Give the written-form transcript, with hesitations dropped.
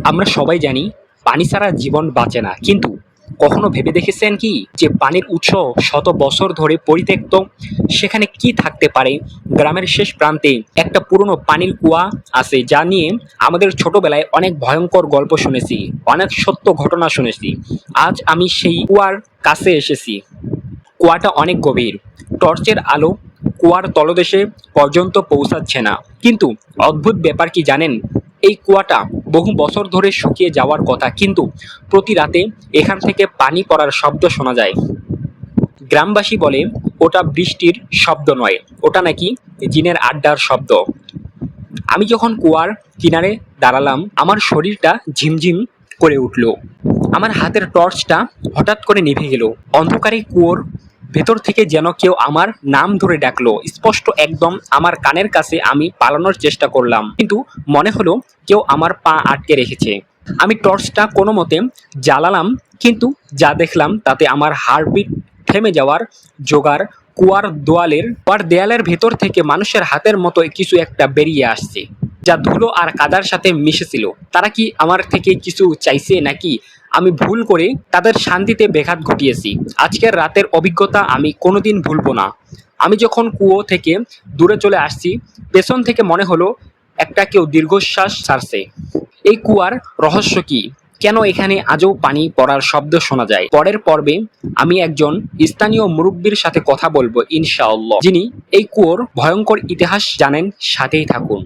আমরা সবাই জানি পানি ছাড়া জীবন বাঁচে না, কিন্তু কখনো ভেবে দেখেছেন কি যে পানির উৎস শত বছর ধরে পরিত্যক্ত, সেখানে কি থাকতে পারে? গ্রামের শেষ প্রান্তে একটা পুরনো পানির কুয়া আছে, যা নিয়ে আমাদের ছোটবেলায় অনেক ভয়ঙ্কর গল্প শুনেছি, অনেক সত্য ঘটনা শুনেছি। আজ আমি সেই কুয়ার কাছে এসেছি। কুয়াটা অনেক গভীর, টর্চের আলো কুয়ার তলদেশে পর্যন্ত পৌঁছাচ্ছে না। কিন্তু অদ্ভুত ব্যাপার কি জানেন, এই কুয়াটা বহু বছর ধরে শুকিয়ে যাওয়ার কথা, কিন্তু প্রতি রাতে এখান থেকে পানি পড়ার শব্দ শোনা যায়। গ্রামবাসী বলে ওটা বৃষ্টির শব্দ নয়, ওটা নাকি জিনের আড্ডার শব্দ। আমি যখন কুয়ার কিনারে দাঁড়ালাম, আমার শরীরটা ঝিমঝিম করে উঠল। আমার হাতের টর্চটা হঠাৎ করে নিভে গেল। অন্ধকারে কুয়োর ভেতর থেকে যেন কেউ আমার নাম ধরে ডাকলো, স্পষ্ট একদম আমার কানের কাছে। আমি পালানোর চেষ্টা করলাম, কিন্তু মনে হলো কেউ আমার পা আটকে রেখেছে। আমি টর্চটা কোনো মতে জ্বালালাম, কিন্তু যা দেখলাম তাতে আমার হার্টবিট থেমে যাওয়ার জোগাড়। কুয়ার দেয়ালের ভেতর থেকে মানুষের হাতের মতো কিছু একটা বেরিয়ে আসছে, যা ধুলো আর কাদার সাথে মিশেছিল। তারা কি আমার থেকে কিছু চাইছে, নাকি আমি ভুল করে তাদের শান্তিতে ব্যাঘাত ঘটিয়েছি? আজকের রাতের অভিজ্ঞতা আমি কোনোদিন ভুলবো না। আমি যখন কুয়ো থেকে দূরে চলে আসছি, পেছন থেকে মনে হলো একটা কেউ দীর্ঘশ্বাস ছাড়ছে। এই কুয়ার রহস্য কি? কেন এখানে আজও পানি পড়ার শব্দ শোনা যায়? পরের পর্বে আমি একজন স্থানীয় মুরব্বীর সাথে কথা বলবো ইনশাআল্লাহ, যিনি এই কুয়োর ভয়ঙ্কর ইতিহাস জানেন। সাথেই থাকুন।